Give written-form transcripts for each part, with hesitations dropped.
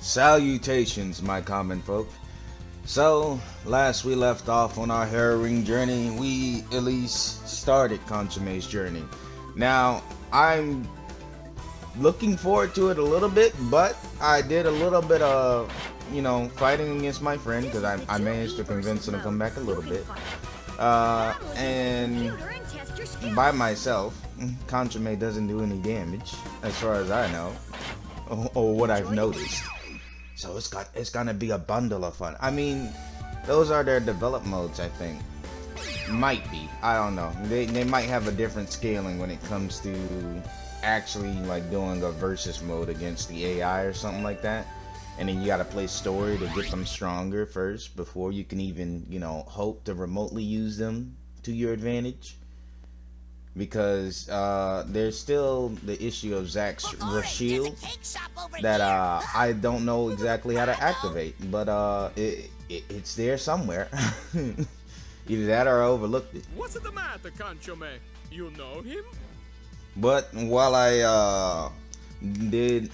Salutations, my common folk. So, last we left off on our harrowing journey, we at least started Consume's journey. Now, I'm looking forward to it a little bit, but I did a little bit of, fighting against my friend, because I managed to convince him to come back a little bit. And by myself, Consume doesn't do any damage, as far as I know, or what I've noticed. So it's gonna be a bundle of fun. I mean, those are their develop modes, I think. Might be. I don't know. They might have a different scaling when it comes to actually like doing a versus mode against the AI or something like that. And then you gotta play story to get them stronger first before you can even, hope to remotely use them to your advantage. Because there's still the issue of Zack's shield that I don't know exactly how to activate, but it's there somewhere. Either that or I overlooked it. What's the matter, Consume? You know him? But while I did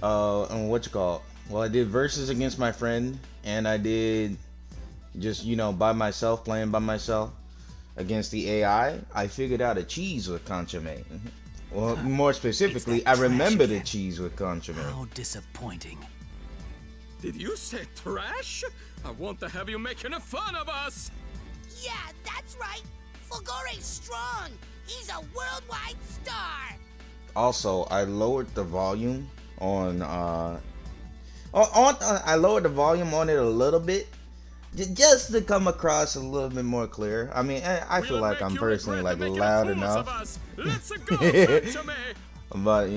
I did versus against my friend, and I did just by myself, playing by myself against the AI, I figured out a cheese with Consume. Well, more specifically, I remember the cheese with Consume. How disappointing. Did you say trash? I want to have you making fun of us! Yeah, that's right. Folgore's strong. He's a worldwide star. Also, I lowered the volume on I lowered the volume on it a little bit, just to come across a little bit more clear. I mean, I feel like I'm personally like loud enough. Let's go, Consume! But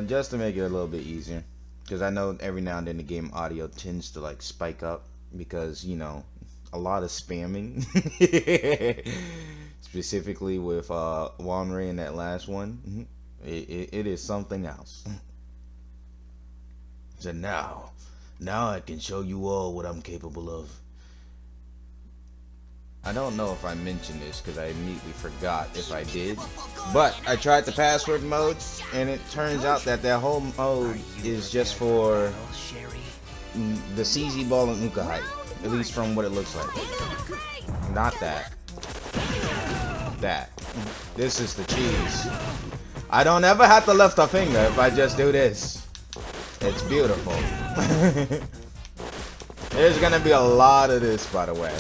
just to make it a little bit easier, because I know every now and then the game audio tends to like spike up because a lot of spamming, specifically with Wanray in that last one. It is something else. So now I can show you all what I'm capable of. I don't know if I mentioned this because I immediately forgot if I did, but I tried the password mode, and it turns out that whole mode is just for the CZ ball and Uka height, at least from what it looks like. Not that. That. This is the cheese. I don't ever have to lift a finger if I just do this. It's beautiful. There's gonna be a lot of this, by the way.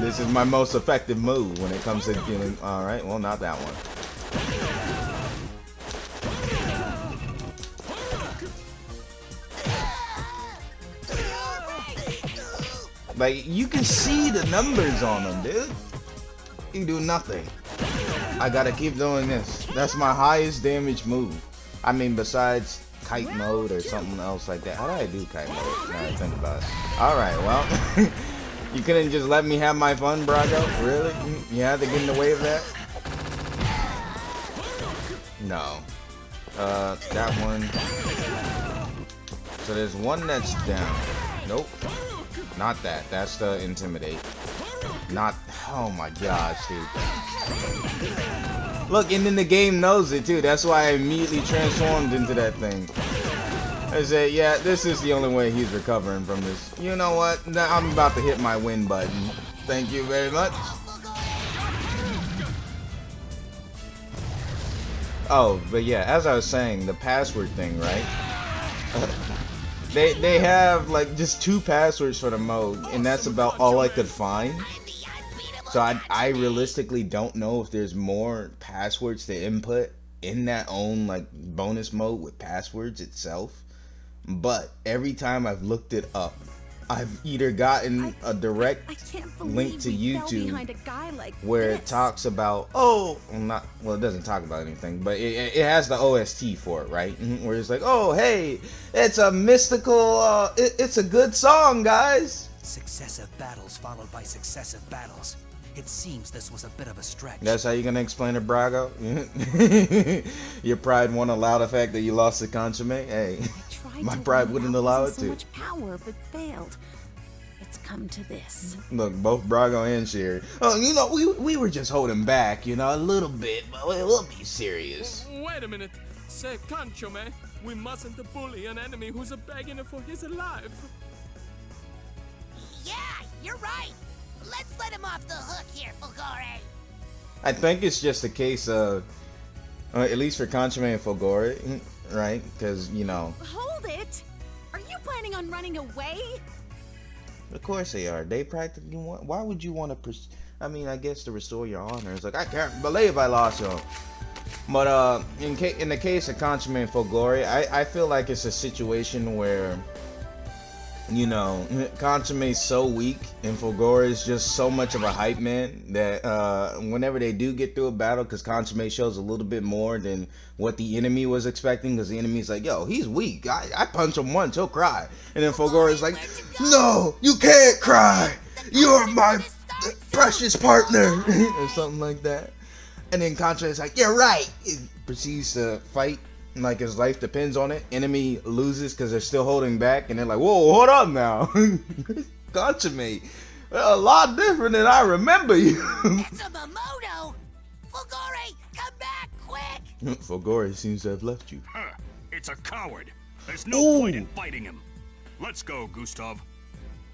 This is my most effective move when it comes to dealing. Alright, well, not that one. Like, you can see the numbers on them, dude. You do nothing. I gotta keep doing this. That's my highest damage move. I mean, besides kite mode or something else like that. How do I do kite mode? Now I think about it. Alright, well. You couldn't just let me have my fun, Brago? Really? You had to get in the way of that? No. That one. So there's one that's down. Nope. Not that. That's the intimidate. Not. Oh my gosh, dude. Look, and then the game knows it too. That's why I immediately transformed into that thing. I said, yeah, this is the only way he's recovering from this. You know what? Now I'm about to hit my win button. Thank you very much. Oh, but yeah, as I was saying, the password thing, right? They have like just 2 passwords for the mode, and that's about all I could find. So I realistically don't know if there's more passwords to input in that own like bonus mode with passwords itself. But every time I've looked it up, I've either gotten a direct link to YouTube where it talks about, it doesn't talk about anything, but it has the OST for it, right? Where it's like, oh, hey, it's a mystical, it's a good song, guys. Successive battles followed by successive battles. It seems this was a bit of a stretch. That's how you're gonna explain it, Brago? Your pride won't allow the fact that you lost to Consume? Hey, my pride wouldn't allow it to. So much power, but failed. It's come to this. Look, both Brago and Sherry. Oh, we were just holding back, a little bit, but we'll be serious. Wait a minute. Say, Kanchome, we mustn't bully an enemy who's begging for his life. Yeah, you're right. Let's let him off the hook here, Folgore. I think it's just a case of, at least for Conchime and Folgore, right? Because, you know. Hold it! Are you planning on running away? Of course they are. They practically want. Why would you want to? I mean, I guess to restore your honor. It's like, I can't believe I lost you. But in the case of Conchime and Folgore, I feel like it's a situation where, you know, Consume's so weak and Folgore is just so much of a hype man that whenever they do get through a battle, because Consume shows a little bit more than what the enemy was expecting, because the enemy's like, yo, he's weak. I punch him once, he'll cry. And then Folgore is like, no, you can't cry. You're my precious partner. Or something like that. And then Contra is like, you're right. He proceeds to fight like his life depends on it. Enemy loses because they're still holding back, and they're like, whoa, hold up now. Consummate, a lot different than I remember you. It's a Momodo! Folgore, come back, quick! Folgore seems to have left you. Huh, it's a coward. There's no point in fighting him. Let's go, Gustav.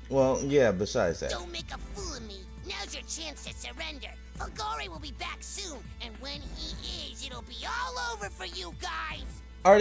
Well, yeah, besides that. Don't make a fool of me. Now's your chance to surrender. Folgore will be back soon, and when he is, it'll be all over for you guys. Are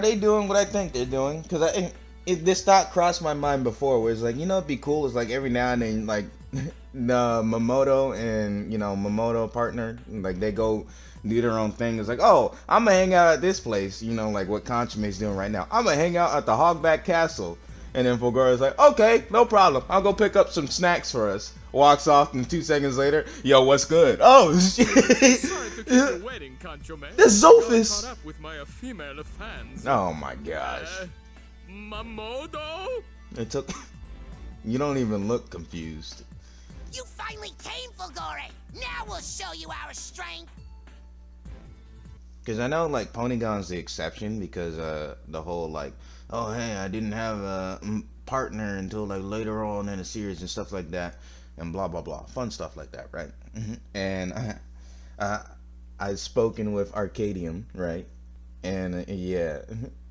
they doing what I think they're doing? Because this thought crossed my mind before, where it's like, you know, it'd be cool. It's like every now and then, like the Momodo and Momodo partner, like they go do their own thing. It's like, oh, I'm gonna hang out at this place, you know, like what Consume's doing right now. I'm gonna hang out at the Hogback Castle, and then Folgore is like, okay, no problem. I'll go pick up some snacks for us. Walks off, and 2 seconds later, yo, what's good? Oh shit! Sorry to keep you waiting, Kanchome. That's Zophis. Caught up with my female fans. Oh my gosh. Mamodo? It took. You don't even look confused. You finally came, Folgore. Now we'll show you our strength. Because I know, like, Ponygon's the exception because the whole, like, oh, hey, I didn't have a partner until, like, later on in the series and stuff like that, and blah, blah, blah. Fun stuff like that, right? And I've spoken with Arcadium, right? And, yeah,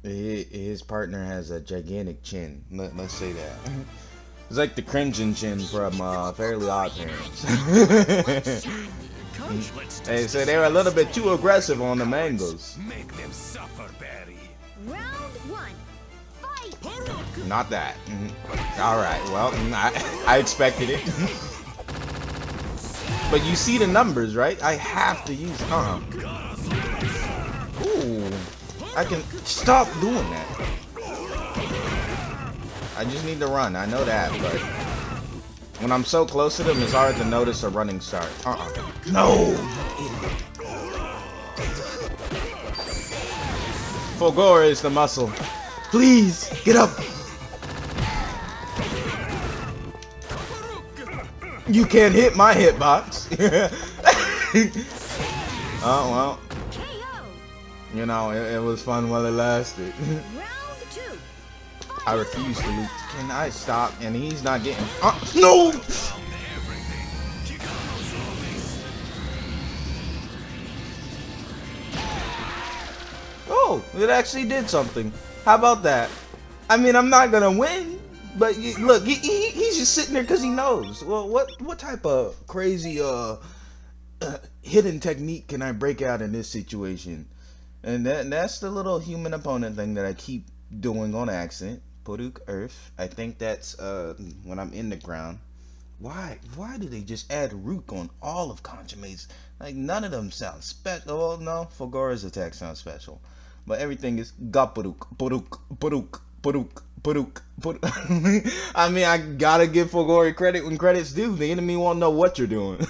his partner has a gigantic chin. Let's say that. It's like the Crimson Chin from Fairly Odd Parents. Hey, so they were a little bit too aggressive on the mangoes. Make them suffer, Barry. Round 1. Fight! Not that. Alright, well, I expected it. But you see the numbers, right? I have to use Ooh. I can stop doing that. I just need to run. I know that, but when I'm so close to them, it's hard to notice a running start. No! Folgore is the muscle. Please, get up! You can't hit my hitbox. Oh, well. You know, it was fun while it lasted. Round 2. I refuse to lose. Can I stop? And he's not getting. No! Oh, it actually did something. How about that? I mean, I'm not gonna win, but look, he's just sitting there because he knows. Well, what type of crazy hidden technique can I break out in this situation? And that's the little human opponent thing that I keep doing on accident. Poduk Earth. I think that's when I'm in the ground. Why do they just add Rook on all of Consume's? Like, none of them sound special. Well, no, Folgore's attack sounds special. But everything is Gapuruk, Puruk, Puruk, Puruk, Puruk, Puruk. I mean, I gotta give Folgore credit when credit's due. The enemy won't know what you're doing.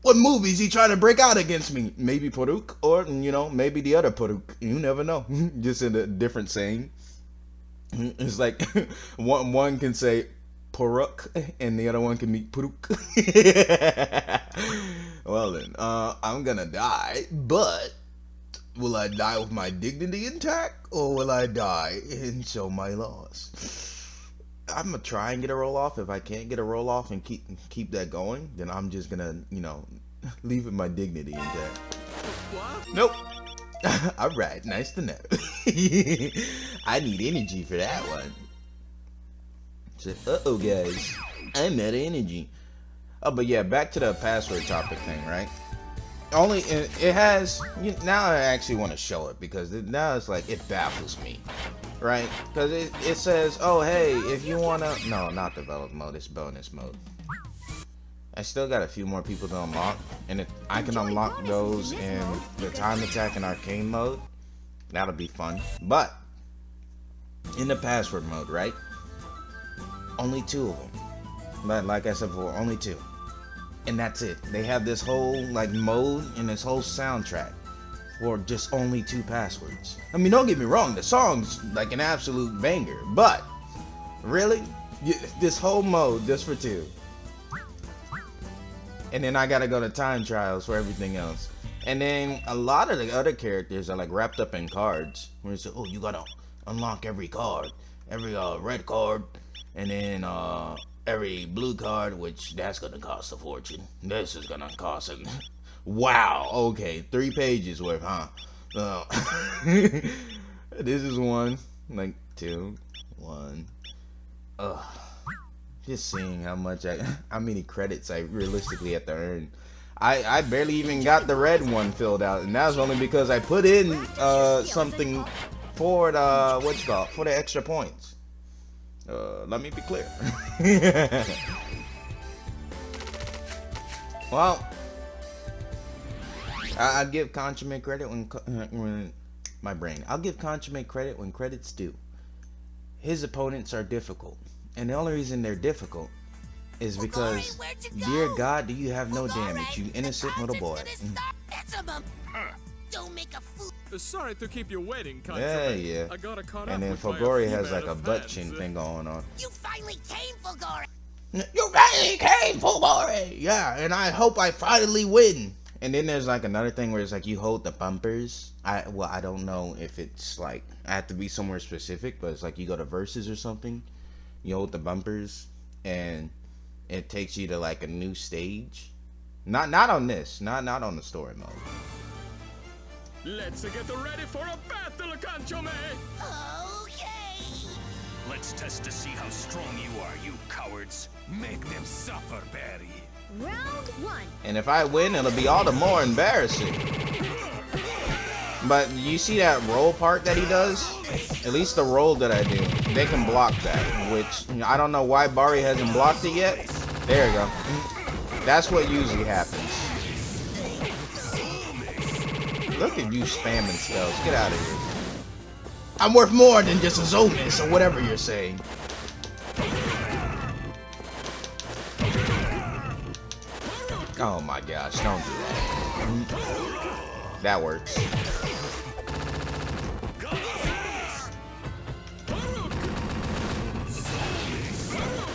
What move is he trying to break out against me? Maybe Puruk, or, you know, maybe the other Puruk. You never know. Just in a different saying. It's like one can say Puruk and the other one can be Puruk. Well then, I'm gonna die, but will I die with my dignity intact, or will I die and show my loss? I'm gonna try and get a roll off. If I can't get a roll off and keep that going, then I'm just gonna, you know, leave with my dignity intact. Nope. Alright, nice to know. I need energy for that one. So, uh-oh, guys. I'm out of energy. Oh, but yeah, back to the password topic thing, right? Only, it has, now I actually want to show it, because now it's like, it baffles me. Right? Because it says, oh, hey, if you want to... No, not develop mode, it's bonus mode. I still got a few more people to unlock, and I can unlock those in the time attack and arcane mode. That'll be fun. But in the password mode, right? Only 2 of them. But like I said before, only 2. And that's it. They have this whole like mode and this whole soundtrack for just only 2 passwords. I mean, don't get me wrong, the song's like an absolute banger, but really, this whole mode just for 2. And then I gotta go to time trials for everything else. And then a lot of the other characters are like wrapped up in cards. Where it's like, oh, you gotta unlock every card, every red card, and then every blue card, which that's gonna cost a fortune. This is gonna cost a... Wow, okay, 3 pages worth, huh? This is 1, like 2, 1. Ugh. Just seeing how many credits I realistically have to earn. I barely even got the red one filled out, and that was only because I put in something for the for the extra points. Let me be clear. Well, I give Consummate credit when I'll give Consummate credit when credit's due. His opponents are difficult. And the only reason they're difficult is because, dear God, do you have no damage, you innocent little boy. Don't make a fool. Sorry to keep you waiting, Yeah. I got caught And up then with my Folgore has female like a butt fans. chin thing going on. You finally came, Folgore. You finally came, Folgore! Yeah, and I hope I finally win. And then there's like another thing where it's like you hold the bumpers. I don't know if it's like, I have to be somewhere specific, but it's like you go to verses or something. You hold the bumpers, and it takes you to like a new stage. Not on this, not on the story mode. Let's get ready for a battle, Conchome! Okay. Let's test to see how strong you are, you cowards. Make them suffer, Barry. Round 1. And if I win, it'll be all the more embarrassing. But you see that roll part that he does? At least the roll that I do, they can block that, which I don't know why Bari hasn't blocked it yet. There you go. That's what usually happens. Look at you spamming spells. Get out of here. I'm worth more than just a Zomas or whatever you're saying. Oh my gosh, don't do that. That works.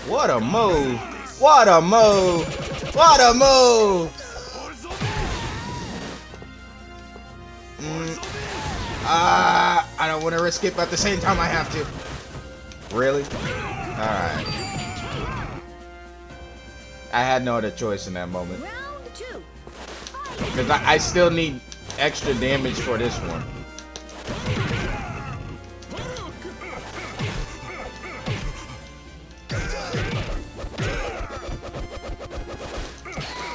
What a move! What a move! What a move! I don't want to risk it, but at the same time I have to. Really? Alright. I had no other choice in that moment. Round 2. Because I still need extra damage for this one.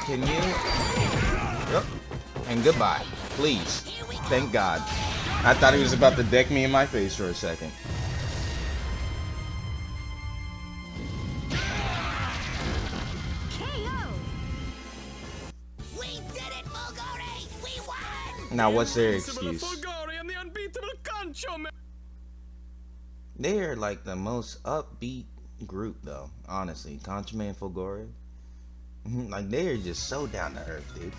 Can you? Yep. And goodbye. Please. Thank God. I thought he was about to deck me in my face for a second. We did it, Folgore! We won! Now what's their Invincible excuse? Folgore and the unbeatable Conchome! They're like the most upbeat group though, honestly. Conchome and Folgore. Like they're just so down to earth, dude.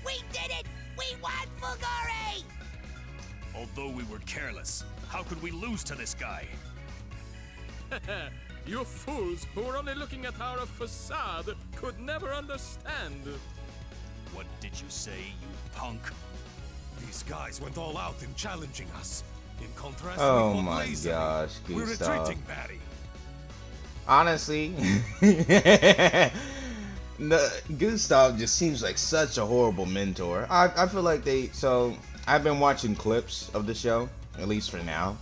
We did it! We won, Folgore! Although we were careless, how could we lose to this guy? You fools who are only looking at our facade could never understand. What did you say, you punk? These guys went all out in challenging us. In contrast, Oh we fought my lazily. gosh, We're Gustav. retreating, Barry. Honestly, Gustav just seems like such a horrible mentor. I feel like I've been watching clips of the show, at least for now,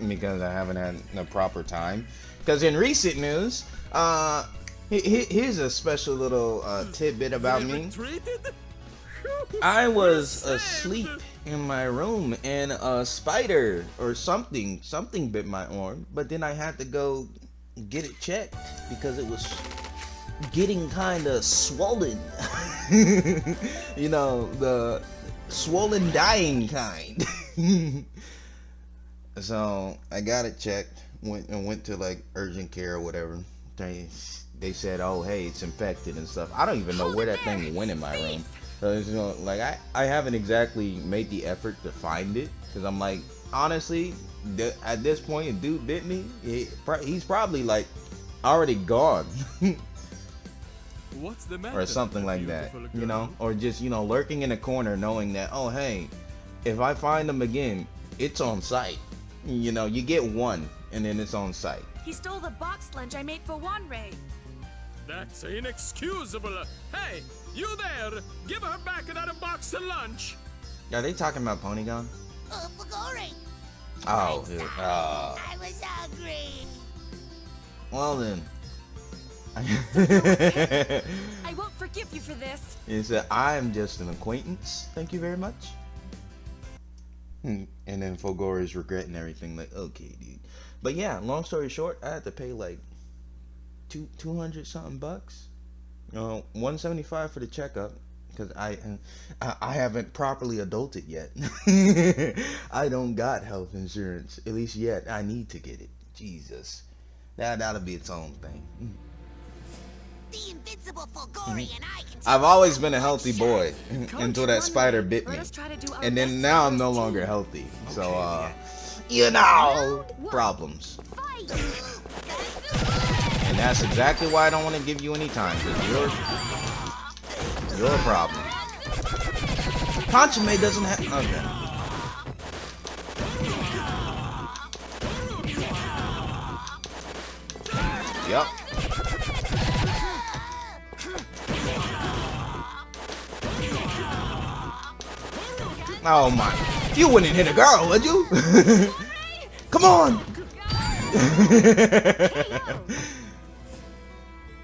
because I haven't had the proper time. Because in recent news, here's a special little tidbit about me. I was asleep in my room and a spider or something bit my arm, but then I had to go get it checked because it was getting kind of swollen. You know, the swollen dying kind. So I got it checked, went to like urgent care or whatever. They said, oh hey, it's infected and stuff. I don't even know where that thing went in my room. So it's, you know, like I haven't exactly made the effort to find it, because I'm like, honestly, at this point, a dude bit me. He's probably like already gone. What's the matter? Or something like that, you know, or just, you know, lurking in a corner knowing that, oh hey, if I find him again, it's on site. You know, you get one and then it's on site. He stole the box lunch I made for Wanrei. That's inexcusable. Hey, you there! Give her back that box of lunch. Are they talking about Polygon? Folgore. Oh, I was hungry. well then. I won't forgive you for this. He said, I'm just an acquaintance. Thank you very much. And then Folgore is regretting everything. Like, okay, dude. But yeah, long story short, I had to pay like 200 something bucks. 175 for the checkup, because I haven't properly adulted yet. I don't got health insurance, at least yet. I need to get it. Jesus, that'll be its own thing. The Invincible Folgore and I can. I've always been a healthy boy until that spider bit me, and then now I'm no longer healthy. So you know, problems. And that's exactly why I don't want to give you any time, because you're a problem. Consume doesn't have. Okay. Yep. Oh my. You wouldn't hit a girl, would you? Come on!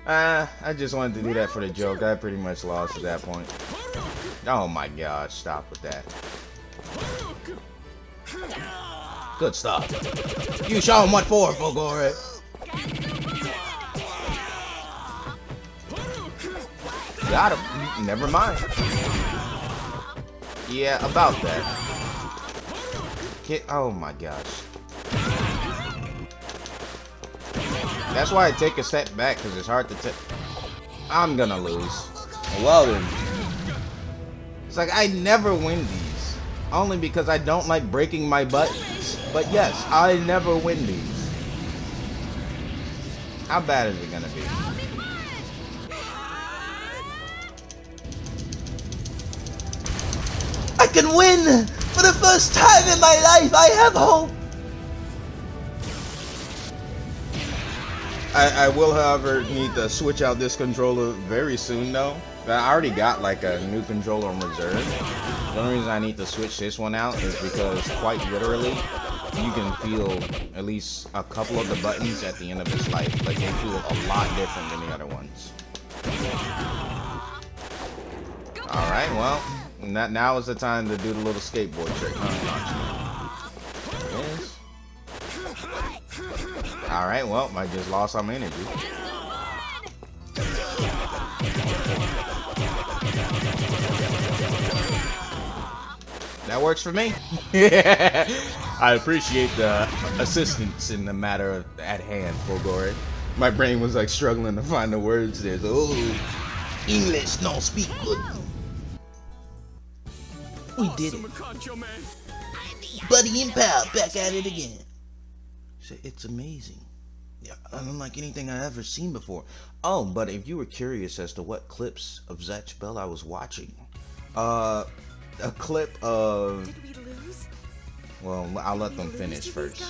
I just wanted to do that for the joke. I pretty much lost at that point. Oh my gosh, stop with that. Good stuff. You show him what for, Folgore. Got him. Never mind. Yeah, about that. Oh my gosh. That's why I take a step back, because it's hard to take. I'm gonna lose. Well then. It's like I never win these. Only because I don't like breaking my buttons. But yes, I never win these. How bad is it gonna be? I can win! For the first time in my life, I have hope! I will, however, need to switch out this controller very soon, though. I already got, like, a new controller on reserve. The only reason I need to switch this one out is because, quite literally, you can feel at least a couple of the buttons at the end of its life. Like, they feel a lot different than the other ones. Alright, well, now is the time to do the little skateboard trick, huh? Yes. Alright, well, I just lost some energy. That works for me. I appreciate the assistance in the matter at hand, Folgore. My brain was like struggling to find the words there. So, oh, English no speak good. We did it. Buddy and pal back at it again. It's amazing. Yeah, unlike anything I've ever seen before. Oh, but if you were curious as to what clips of Zatch Bell I was watching, a clip of... Did we lose? Well, I'll let them finish first.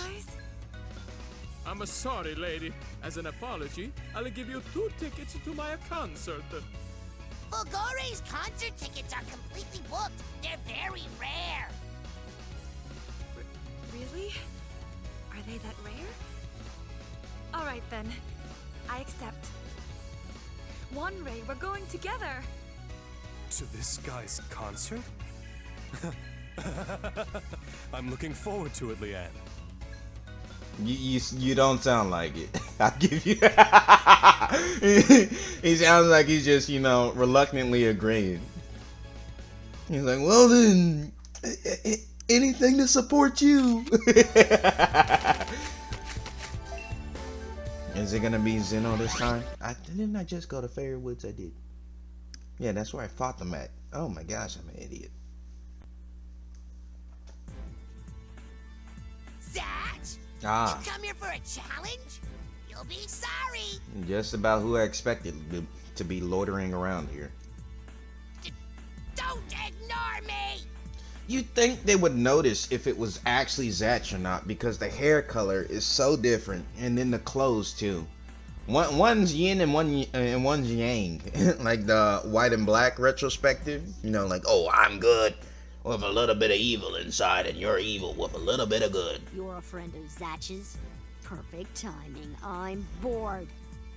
I'm sorry, lady. As an apology, I'll give you 2 tickets to my concert. Folgore's concert tickets are completely booked. They're very rare. they that rare? Alright then. I accept. One Ray, we're going together. To this guy's concert? I'm looking forward to it, Leanne. You don't sound like it. I'll give you. He sounds like he's just, you know, reluctantly agreeing. He's like, well then, anything to support you. Is it gonna be Zeno this time? Didn't I just go to Fairwoods? I did. Yeah, that's where I fought them at. Oh my gosh, I'm an idiot. Zatch? Ah. You come here for a challenge? You'll be sorry. Just about who I expected to be loitering around here. Don't ignore me! You'd think they would notice if it was actually Zatch or not, because the hair color is so different, and then the clothes too. One's yin and one's yang, like the white and black retrospective. You know, like, oh, I'm good with a little bit of evil inside, and you're evil with a little bit of good. You're a friend of Zatch's? Perfect timing. I'm bored.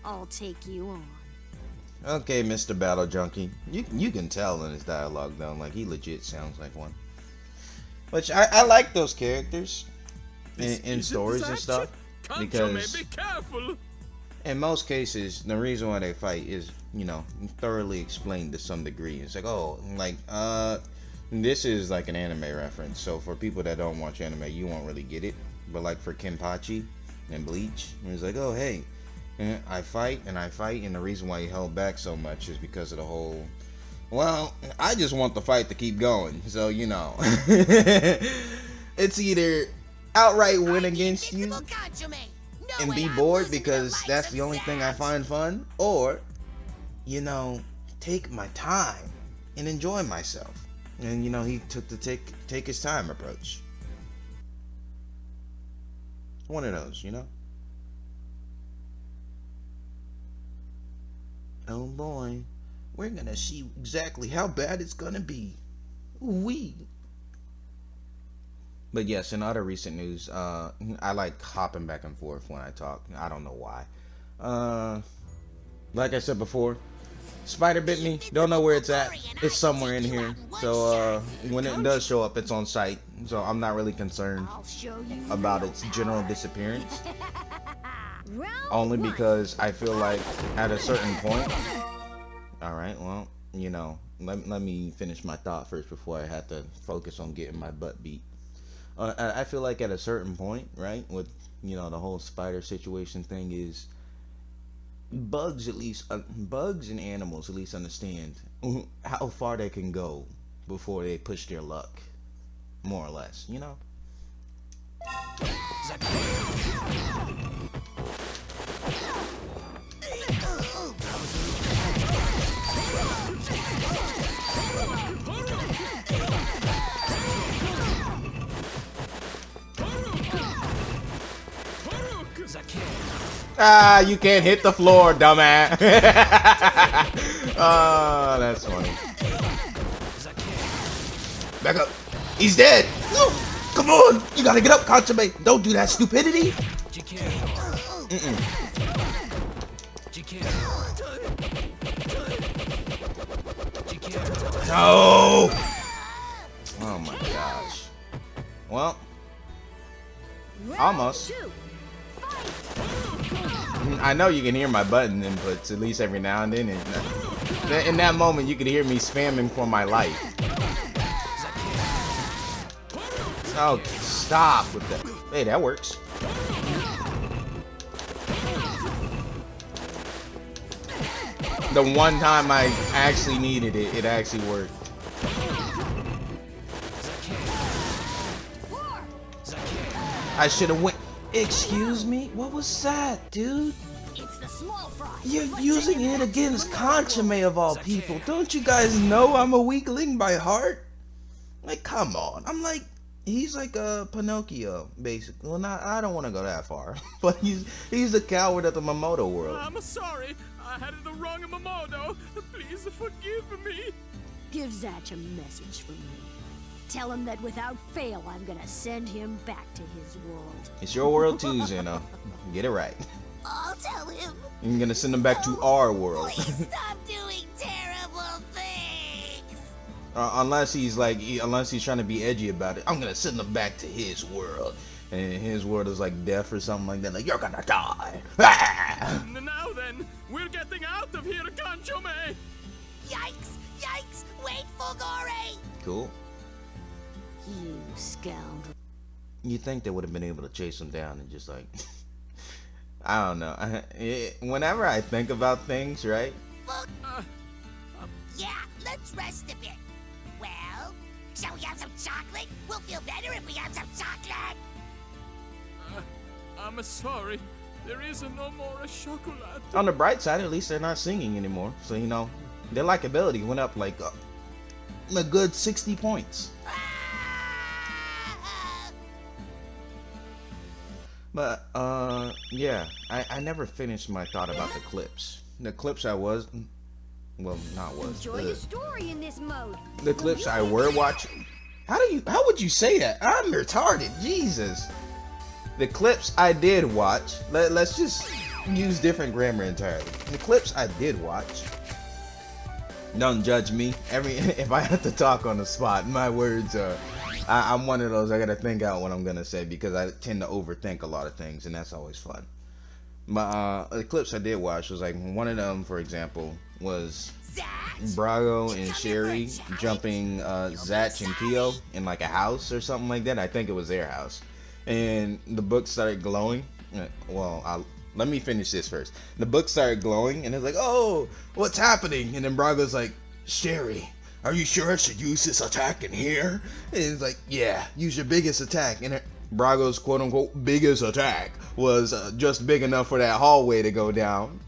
I'll take you on. Okay, Mr. Battle Junkie. You can tell in his dialogue though, like he legit sounds like one. Which I like those characters in stories and stuff, because be careful. in most cases the reason why they fight is, you know, thoroughly explained to some degree. It's like, oh, like this is like an anime reference, so for people that don't watch anime you won't really get it, but like for Kenpachi and Bleach, it's like, oh hey, I fight, and the reason why he held back so much is because of the whole, well, I just want the fight to keep going, so you know. It's either outright win against you and be bored because that's the only thing I find fun, or, you know, take my time and enjoy myself. And you know, he took the take his time approach. One of those, you know. Oh boy, we're gonna see exactly how bad it's gonna be. Wee. But yes, in other recent news, I like hopping back and forth when I talk. I don't know why. Like I said before, spider bit me. Don't know where it's at. It's somewhere in here. So when it does show up, it's on site. So I'm not really concerned about its general disappearance. Only because I feel like at a certain point. Alright, well, you know, let me finish my thought first before I have to focus on getting my butt beat. I feel like at a certain point, right, with, you know, the whole spider situation thing, is bugs and animals at least understand how far they can go before they push their luck, more or less, you know. Ah, you can't hit the floor, dumbass. Oh, that's funny. Back up. He's dead. No, come on. You gotta get up, Consomme. Don't do that stupidity. No. Oh my gosh. Well, almost. I know you can hear my button inputs at least every now and then. In that moment, you could hear me spamming for my life. Oh, stop with that. Hey, that works. The one time I actually needed it, it actually worked. I should have went. Excuse me? What was that, dude? It's the small fry. You're using it against Consomme of all people. Don't you guys know I'm a weakling by heart? Like, come on. I'm like, he's like a Pinocchio, basically. Well, not, I don't want to go that far, but he's the coward of the Mamoto world. I'm sorry. I had it the wrong Mamoto. Please forgive me. Give Zatch a message from me. Tell him that without fail, I'm gonna send him back to his world. It's your world too, Zeno. Get it right. I'll tell him. You're gonna send him back to our world. Please stop doing terrible things. Unless he's like, unless he's trying to be edgy about it. I'm gonna send him back to his world. And his world is like death or something like that. Like, you're gonna die. Ah! Now then, we're getting out of here, Kanchome! Yikes! Yikes! Wait, Folgore! Cool. You scoundrel. You think they would have been able to chase him down and just like, I don't know. Whenever I think about things, right? Yeah, let's rest a bit. Well, shall we have some chocolate? We'll feel better if we have some chocolate. I'm sorry. There is no more chocolate. On the bright side, at least they're not singing anymore. So, you know, their likability went up like a good 60 points. But, yeah, I never finished my thought about the clips. The clips I was, well, not was. Enjoy the story in this mode. The clips I were watching. How would you say that? I'm retarded. Jesus. The clips I did watch. Let's just use different grammar entirely. The clips I did watch. Don't judge me. If I have to talk on the spot, my words are. I'm one of those. I gotta think out what I'm gonna say because I tend to overthink a lot of things, and that's always fun. But the clips I did watch was like one of them, for example, was Brago and Sherry jumping Zatch and Kyo in like a house or something like that. I think it was their house, and the book started glowing. Well, let me finish this first. The book started glowing, and it's like, oh, what's happening? And then Brago's like, Sherry, are you sure I should use this attack in here? And it's like, yeah, use your biggest attack. And Brago's quote-unquote biggest attack was just big enough for that hallway to go down.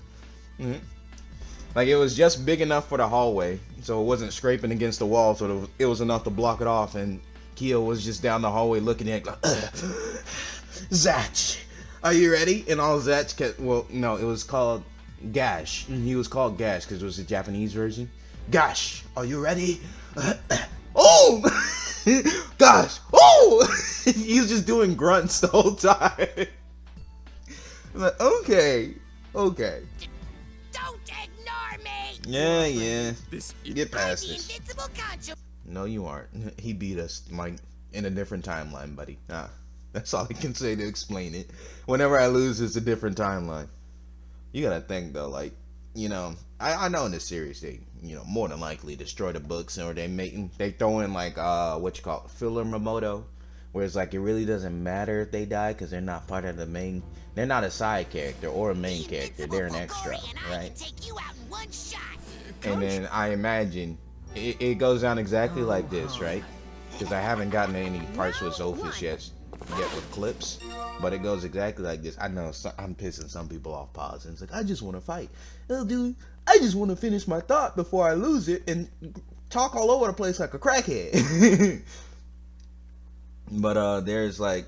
Like, it was just big enough for the hallway, so it wasn't scraping against the wall, so it was enough to block it off. And Kyo was just down the hallway looking at it like, Zatch, are you ready? And all Zatch kept, well, no, it was called Gash. He was called Gash because it was the Japanese version. Gosh, are you ready? Oh! Gosh! Oh! He was just doing grunts the whole time. I'm like, okay. Don't ignore me! Yeah. This Get past I'm the this. Invincible Concho. No, you aren't. He beat us, Mike, in a different timeline, buddy. That's all I can say to explain it. Whenever I lose, it's a different timeline. You gotta think, though, like, you know, I know in this series they, you know, more than likely destroy the books, or they throw in like what you call it, filler Momoto, where it's like it really doesn't matter if they die because they're not part of the main, they're not a side character or a main character, they're an extra, right? Take you out in one shot. And then I imagine it goes down exactly like this, right? Because I haven't gotten to any parts with Zophis yet with clips, but it goes exactly like this. I know I'm pissing some people off pause, and it's like, I just want to fight. Oh, dude, I just want to finish my thought before I lose it and talk all over the place like a crackhead. But there's like,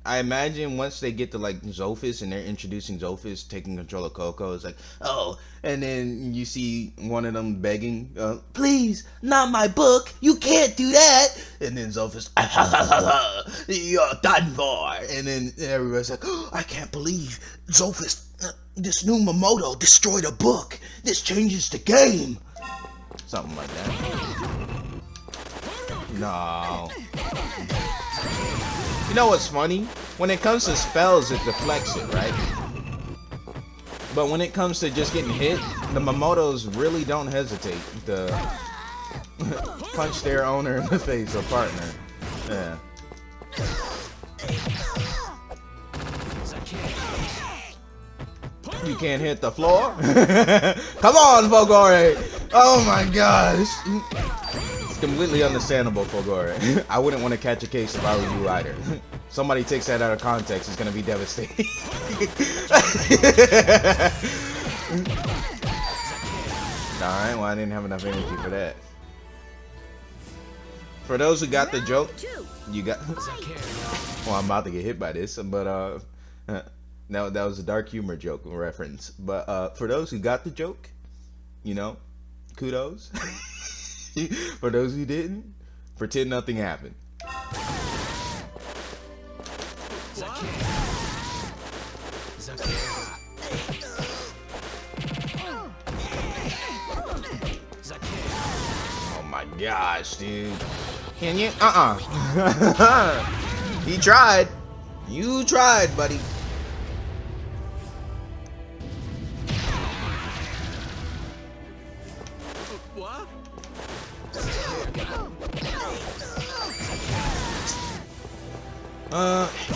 I imagine once they get to like Zophis and they're introducing Zophis taking control of Coco, it's like, oh, and then you see one of them begging, please, not my book, you can't do that. And then Zophis, you're done for. And then everybody's like, oh, I can't believe Zophis, this new Momoto destroyed a book. This changes the game. Something like that. No. You know what's funny? When it comes to spells, it deflects it, right? But when it comes to just getting hit, the Momotos really don't hesitate to punch their owner in the face or partner. Yeah. You can't hit the floor? Come on, Folgore! Oh my gosh! It's completely understandable, Folgore. I wouldn't want to catch a case if I were you either. Somebody takes that out of context, it's gonna be devastating. Alright, well I didn't have enough energy for that. For those who got the joke, you got... Well, I'm about to get hit by this, but that was a dark humor joke reference. But for those who got the joke, you know, kudos. For those who didn't, Pretend nothing happened. Oh my gosh, dude. Can you? He tried. You tried, buddy. What?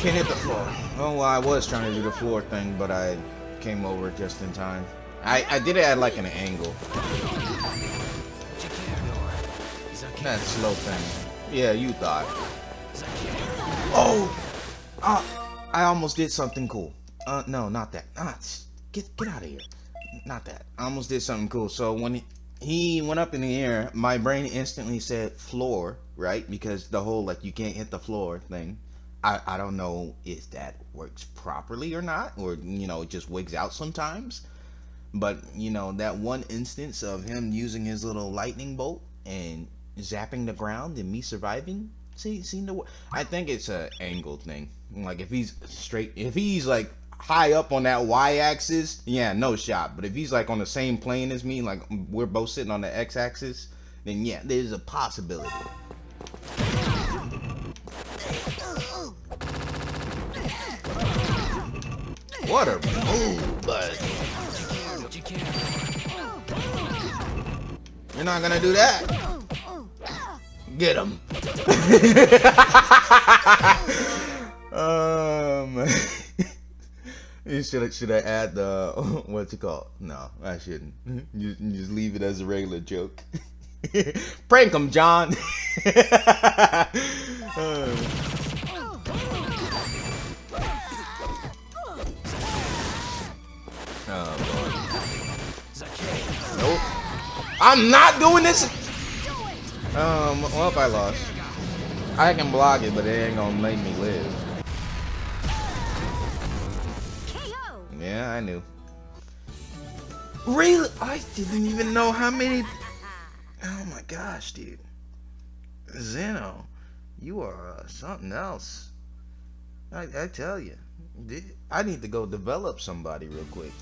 Can't hit the floor. Oh, well, I was trying to do the floor thing, but I came over just in time. I did it at like an angle. That slow thing. Yeah, you thought. Oh! I almost did something cool. No, not that. Get out of here. Not that. I almost did something cool. So when he went up in the air, my brain instantly said floor, right? Because the whole like you can't hit the floor thing. I don't know if that works properly or not, or you know, it just wigs out sometimes. But you know, that one instance of him using his little lightning bolt and zapping the ground and me surviving, I think it's a angle thing. Like if he's like high up on that y-axis, yeah, no shot. But if he's like on the same plane as me, like we're both sitting on the x-axis, then yeah, there's a possibility. What a move, bud. You're not gonna do that. Get him. Should I add the what's it called? No, I shouldn't. You just leave it as a regular joke. Prank him, John. Nope. I'm not doing this. Well, if I lost, I can block it, but it ain't gonna make me live. Yeah, I knew. Really? I didn't even know how many. Oh my gosh, dude. Zeno, you are something else. I tell you, I need to go develop somebody real quick.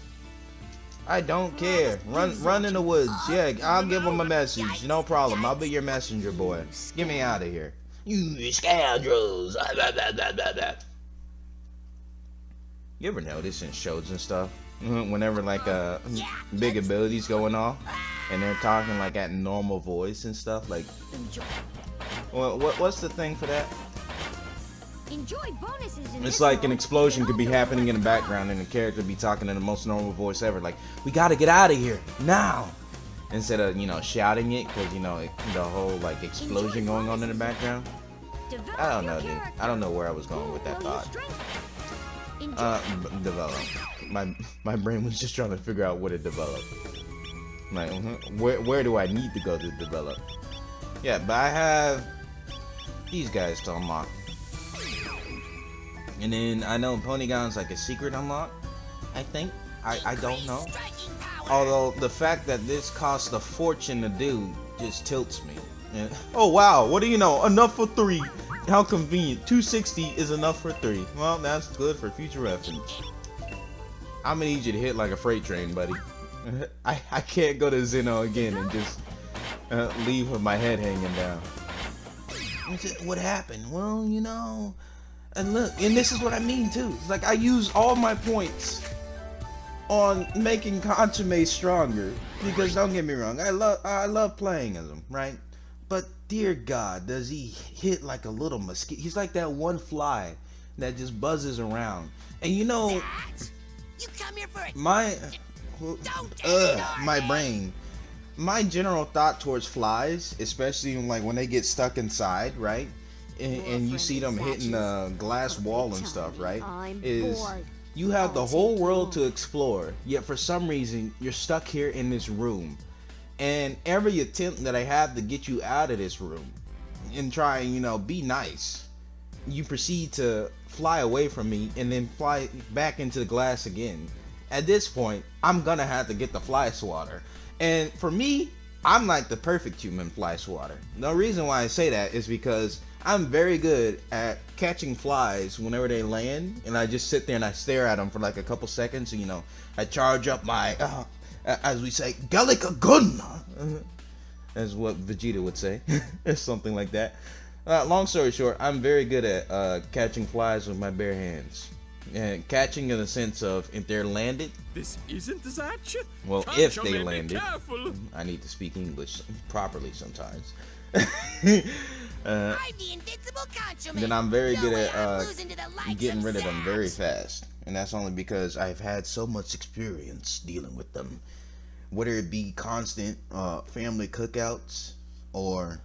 I don't care. Run in the woods. Yeah, I'll give him a message. No problem. I'll be your messenger boy. Get me out of here. You scoundrels. You ever notice in shows and stuff, whenever like big abilities going off, and they're talking like at normal voice and stuff, like, well, what's the thing for that? Enjoy bonuses in It's like an explosion could be happening in the background and the character be talking in the most normal voice ever, like, we gotta get out of here now, instead of, you know, shouting it, because, you know, the whole like explosion going on in the background. I don't know, dude. I don't know where I was going with that thought. Develop. My brain was just trying to figure out what to develop. Like, where do I need to go to develop? Yeah, but I have these guys to unlock. And then I know Ponygon's like a secret unlock, I think. I don't know. Although the fact that this costs a fortune to do just tilts me. Yeah. Oh wow, what do you know? Enough for 3. How convenient. 260 is enough for 3. Well, that's good for future reference. I'm gonna need you to hit like a freight train, buddy. I can't go to Zeno again and just leave with my head hanging down. What happened? Well, you know, and look, and this is what I mean too. It's like I use all my points on making Consume stronger, because don't get me wrong, I love playing as him, right? But dear God, does he hit like a little mosquito? He's like that one fly that just buzzes around. And you know, You come here for it. my brain, my general thought towards flies, especially like when they get stuck inside, right? And you see them hitting the glass wall and stuff, right? Is you have the whole world to explore, yet for some reason you're stuck here in this room. And every attempt that I have to get you out of this room and try and, you know, be nice, you proceed to fly away from me and then fly back into the glass again. At this point, I'm gonna have to get the fly swatter. And for me, I'm like the perfect human fly swatter. The reason why I say that is because I'm very good at catching flies whenever they land, and I just sit there and I stare at them for like a couple seconds, and you know, I charge up my, as we say, Gallica gun, as what Vegeta would say, or something like that. Long story short, I'm very good at catching flies with my bare hands. And catching in the sense of if they're landed. This isn't Zatch. Well, Concho, if they man, be landed. careful. I need to speak English properly sometimes. I'm the Invincible Concho Man. Then I'm very No good way at I'm losing to the likes getting of rid of them very Zatch. fast. And that's only because I've had so much experience dealing with them. Whether it be constant family cookouts or,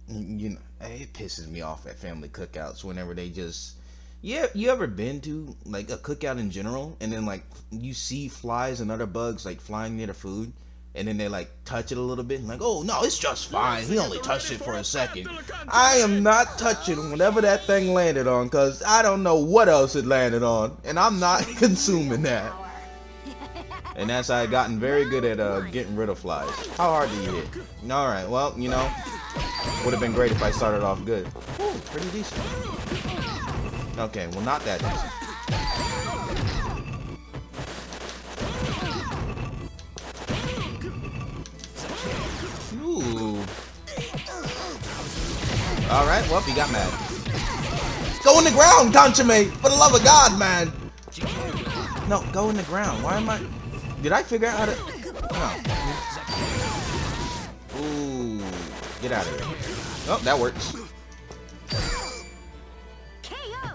you know, it pisses me off at family cookouts whenever they just... Yeah, you ever been to like a cookout in general, and then like you see flies and other bugs like flying near the food, and then they like touch it a little bit, and like, oh no, it's just fine. He only touched it for a second. I am not touching whatever that thing landed on, cause I don't know what else it landed on, and I'm not consuming that. And that's how I've gotten very good at getting rid of flies. How hard do you hit? All right, well, you know, would have been great if I started off good. Ooh, pretty decent. Okay, well, not that decent. Ooh. Alright, well, he got mad. Go in the ground, Consummate! For the love of God, man! No, go in the ground. Why am I... Did I figure out how to... No. Ooh. Get out of here. Oh, that works.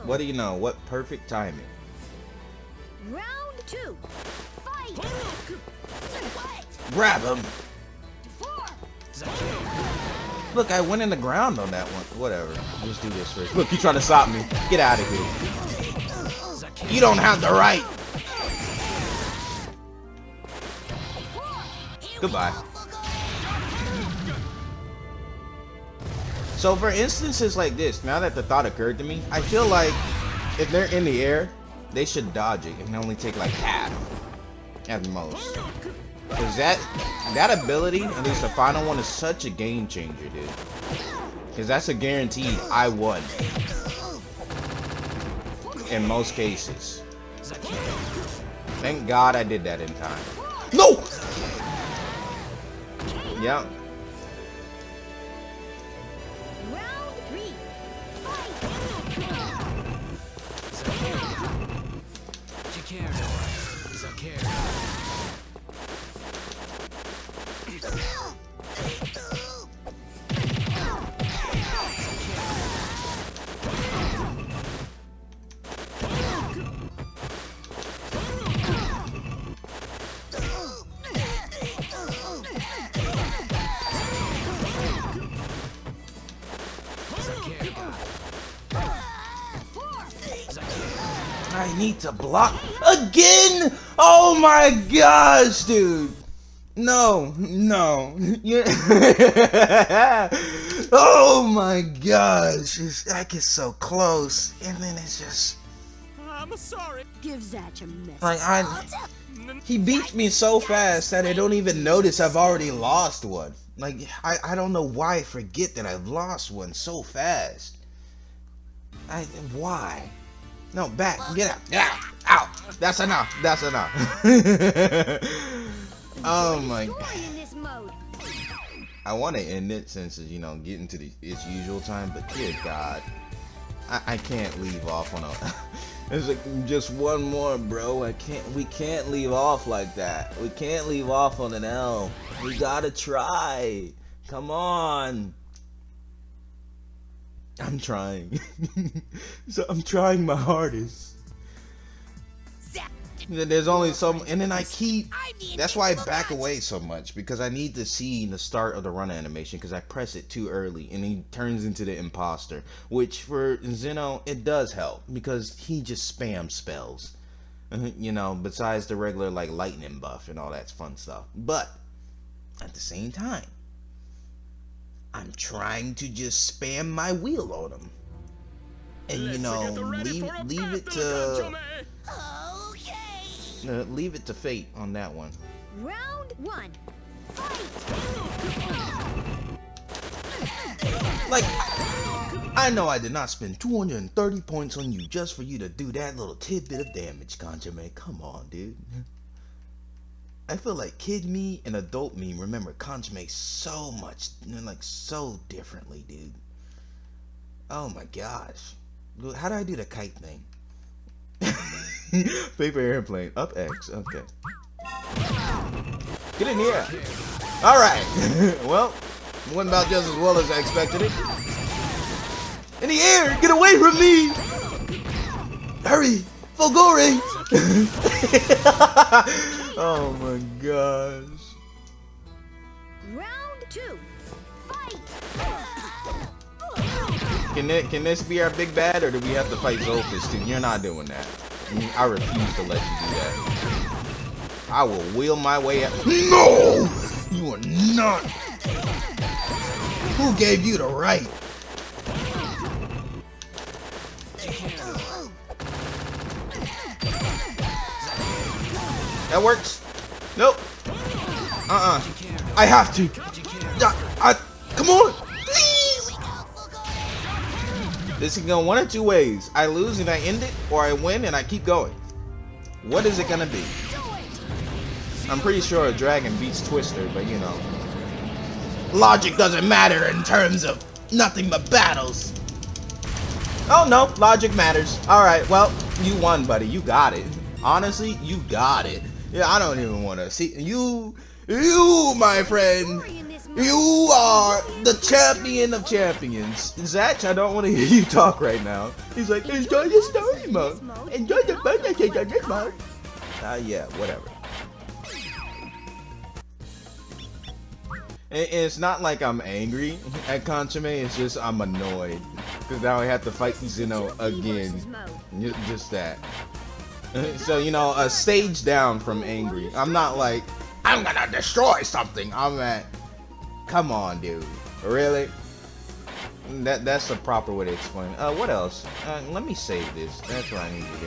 What do you know? What perfect timing. Round 2. Fight! Grab him! Look, I went in the ground on that one. Whatever. Let's do this first. Look, you trying to stop me. Get out of here. You don't have the right. Goodbye. So for instances like this, now that the thought occurred to me, I feel like if they're in the air, they should dodge it and only take like half at most. Because that ability, at least the final one, is such a game changer, dude. Because that's a guaranteed I won. In most cases. Thank God I did that in time. No! Yep. Round 3. Fight! I need to block again. Oh my gosh, dude. No. Yeah. Oh my gosh. It's like it's so close. And then it's just I'm sorry. Give Zatch a message. like he beats me so fast that I don't even notice I've already lost one. Like I don't know why I forget that I've lost one so fast. Why? No, back, get out, out. That's enough. Oh my God. In this mode. I want to end it since it's, you know, getting to its usual time, but dear God, I can't leave off on a. There's like just one more, bro. We can't leave off like that. We can't leave off on an L. We gotta try. Come on. I'm trying. So I'm trying my hardest. There's only so, and then I keep. That's why I back away so much, because I need to see the start of the run animation, because I press it too early and he turns into the imposter, which for Zeno it does help because he just spams spells, you know, besides the regular like lightning buff and all that fun stuff. But at the same time, I'm trying to just spam my wheel on him, and you know, leave it to. Leave it to fate on that one. Round 1. Like, I know I did not spend 230 points on you just for you to do that little tidbit of damage, Kanjame. Come on, dude. I feel like kid me and adult me remember Kanjame so much, like so differently, dude. Oh my gosh. How do I do the kite thing? Paper airplane. Up X. Okay. Get in here. Alright. Well, went about just as well as I expected it. In the air! Get away from me! Hurry! Folgore! Oh my gosh. Round 2. Fight! Can this be our big bad, or do we have to fight Zolfus too? You're not doing that. I refuse to let you do that. I will wheel my way out. No! You are not! Who gave you the right? That works. Nope. I have to. Come on. Please. This can go one of two ways. I lose and I end it, or I win and I keep going. What is it gonna be? I'm pretty sure a dragon beats Twister, but you know. Logic doesn't matter in terms of nothing but battles. Oh no, logic matters. Alright, well, you won, buddy. You got it. Honestly, you got it. Yeah, I don't even want to see you, my friend. You are the champion of champions. Zach, I don't want to hear you talk right now. He's like, enjoy the story mode. Enjoy the birthday cake on this mode. Yeah, whatever. It's not like I'm angry at Kanjame, it's just I'm annoyed. Because now I have to fight Zeno again. Just that. So, you know, a stage down from angry. I'm not like, I'm gonna destroy something. I'm at, come on, dude. Really? That's the proper way to explain it. What else? Let me save this. That's what I need to do.